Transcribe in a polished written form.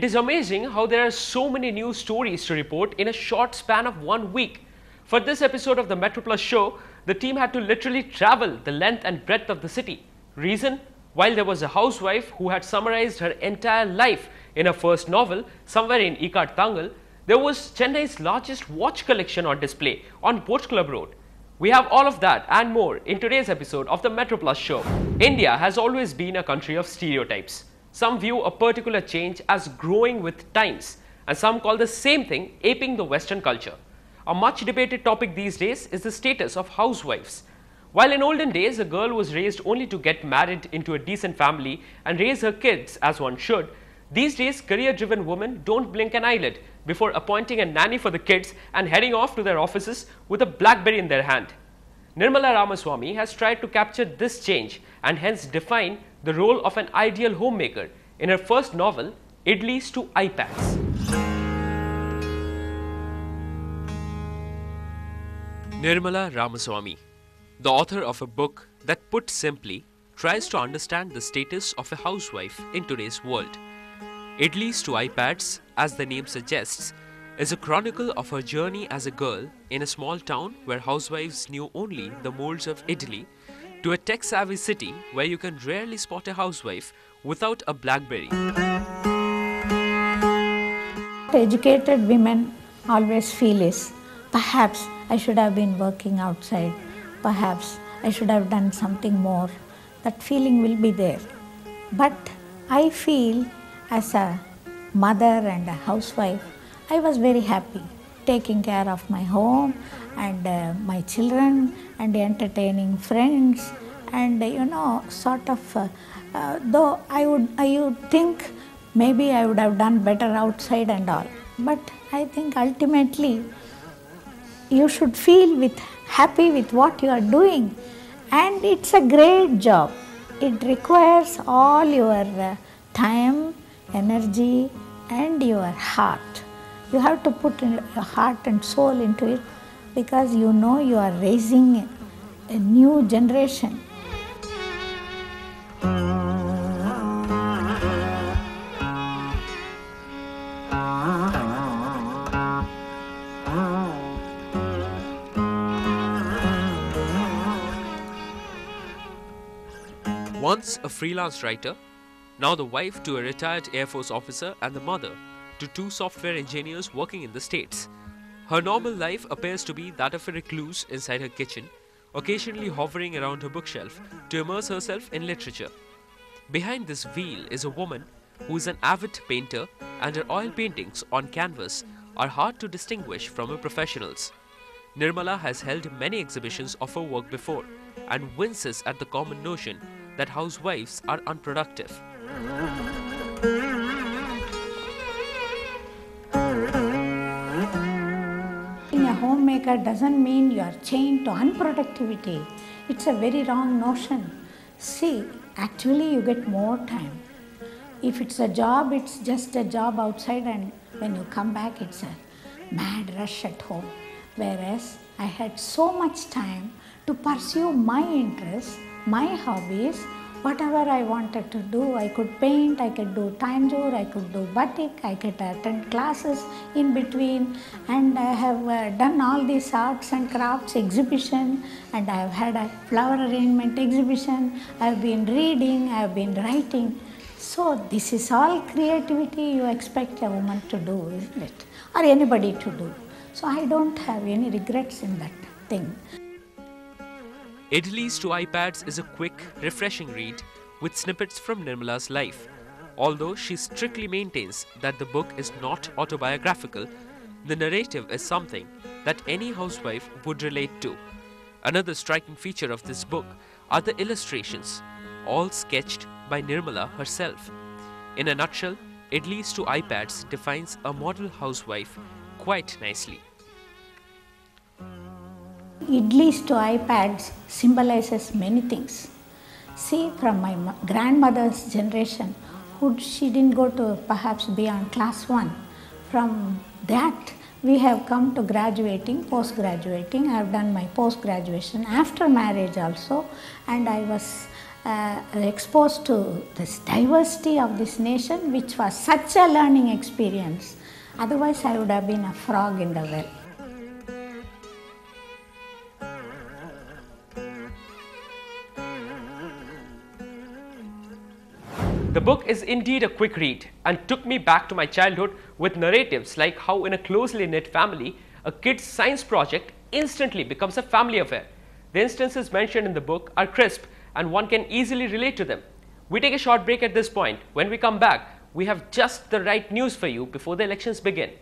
It is amazing how there are so many news stories to report in a short span of 1 week. For this episode of the Metroplus show, the team had to literally travel the length and breadth of the city. Reason? While there was a housewife who had summarized her entire life in her first novel, somewhere in Ikad Tangal, there was Chennai's largest watch collection on display on Boat Club Road. We have all of that and more in today's episode of the Metroplus show. India has always been a country of stereotypes. Some view a particular change as growing with times, and some call the same thing aping the Western culture. A much debated topic these days is the status of housewives. While in olden days a girl was raised only to get married into a decent family and raise her kids as one should, these days career-driven women don't blink an eyelid before appointing a nanny for the kids and heading off to their offices with a BlackBerry in their hand. Nirmala Ramaswamy has tried to capture this change and hence define the role of an ideal homemaker in her first novel, Idlis to iPads. Nirmala Ramaswamy, the author of a book that, put simply, tries to understand the status of a housewife in today's world. Idlis to iPads, as the name suggests, is a chronicle of her journey as a girl in a small town where housewives knew only the molds of idli, to a tech-savvy city where you can rarely spot a housewife without a BlackBerry. Educated women always feel is, perhaps I should have been working outside, perhaps I should have done something more. That feeling will be there. But I feel as a mother and a housewife, I was very happy taking care of my home and my children and entertaining friends, and sort of though I would think maybe I would have done better outside and all, but I think ultimately you should feel happy with what you are doing, and it's a great job. It requires all your time, energy and your heart. You have to put your heart and soul into it, because you know you are raising a new generation. Once a freelance writer, now the wife to a retired Air Force officer and the mother to two software engineers working in the States. Her normal life appears to be that of a recluse inside her kitchen, occasionally hovering around her bookshelf to immerse herself in literature. Behind this veil is a woman who is an avid painter, and her oil paintings on canvas are hard to distinguish from her professionals. Nirmala has held many exhibitions of her work before and winces at the common notion that housewives are unproductive. Being a homemaker doesn't mean you are chained to unproductivity. It's a very wrong notion. See, actually you get more time. If it's a job, it's just a job outside, and when you come back it's a mad rush at home. Whereas I had so much time to pursue my interests, my hobbies, whatever I wanted to do. I could paint, I could do tanjore, I could do batik, I could attend classes in between, and I have done all these arts and crafts exhibition, and I have had a flower arrangement exhibition, I have been reading, I have been writing. So this is all creativity you expect a woman to do, isn't it? Or anybody to do. So I don't have any regrets in that thing. Idlis to iPads is a quick, refreshing read with snippets from Nirmala's life. Although she strictly maintains that the book is not autobiographical, the narrative is something that any housewife would relate to. Another striking feature of this book are the illustrations, all sketched by Nirmala herself. In a nutshell, Idlis to iPads defines a model housewife quite nicely. Idlis to iPads symbolizes many things. See, from my grandmother's generation, she didn't go to perhaps beyond class 1. From that, we have come to graduating, post-graduating. I have done my post-graduation after marriage also, and I was exposed to this diversity of this nation, which was such a learning experience. Otherwise, I would have been a frog in the well. The book is indeed a quick read and took me back to my childhood with narratives like how in a closely knit family, a kid's science project instantly becomes a family affair. The instances mentioned in the book are crisp and one can easily relate to them. We take a short break at this point. When we come back, we have just the right news for you before the elections begin.